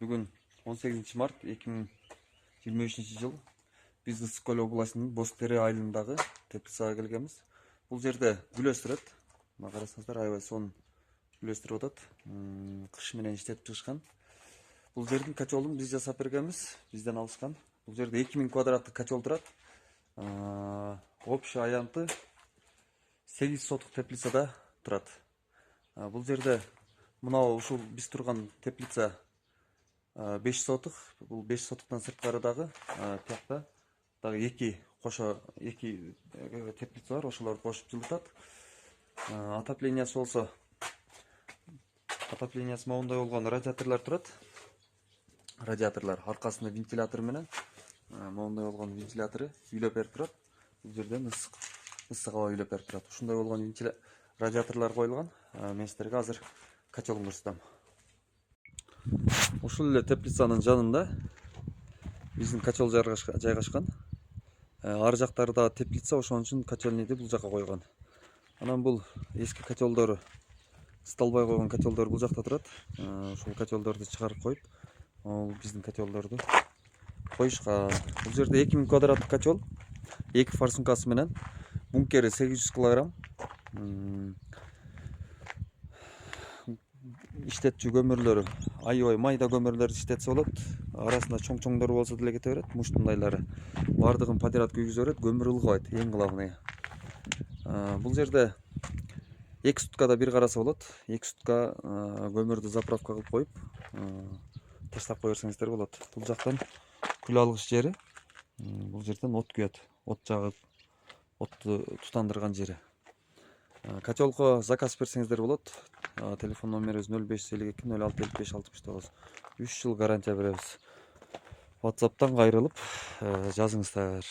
Бүгін 18 март 2023 жыл. Біз Ысыккөл обласының Бозтери айылындағы теплицаға келгенбіз. Бұл жерде гүл өстіреді. Мына қарасаңыздар, аябай соны гүл өстіріп жатат. Қыш менен иштетип чыгышкан. Бұл жердің качолун біз жасап бергенбиз, бизден алышкан. Бұл жерде 2000 квадраттык качол турат. Общий аянты 8 сотық теплицада турат. Бұл жерде мынау ушул биз турган теплица 5 сотық. Бұл 5 сотықтан сырткарыдагы тиякта дагы эки теплица бар, ошолорду кошуп жылытат. Отоплениясы болсо, отоплениясы моундай болгон радиаторлор турат. Радиаторлор аркасында вентилятор менен моундай болгон вентилятору үйлөп берип турат. Бул жерден ысык аба үйлөп берип турат. Ушундай болгон радиаторлор коюлган. Мен силерге азыр качолун көрсөтөм. Ушул эле теплицанын жанында биздин качол жайгашкан. Ар жактарда теплица, ошон үчүн качольниди бул жака койгон. Анан бул эски качолдору, ысыталбай койгон качолдор бул жакта турат. Ушул качолдорду чыгарып коюп, биздин качолдорду коюшкан. Бул жерде 2000 квадраттык качол, 2 форсункасы менен, бункери 800 кг. Иштетчү көмүрлөрү аябай майда көмүрлөрдү иштетсе болот. Арасында чоң-чоңдору болсо деле кете берет. Муштундайлары бардыгын подряд күйгүзө берет. Көмүр ылгыбайт, эң главный. Бул жерде 2 суткада бир караса болот. 2 сутка көмүрдү заправка кылып коюп, таштап кое берсеңиздер болот. Бул жактан күл алгыч жери. Бул жерден от күйөт. От жагып, отту тутандырган жери. Качолго заказ берсеңиздер болот. Телефон номерибиз 0552 06 55 69. 3 жыл гарантия беребиз. WhatsApp'tan кайрылып жазыңыздар.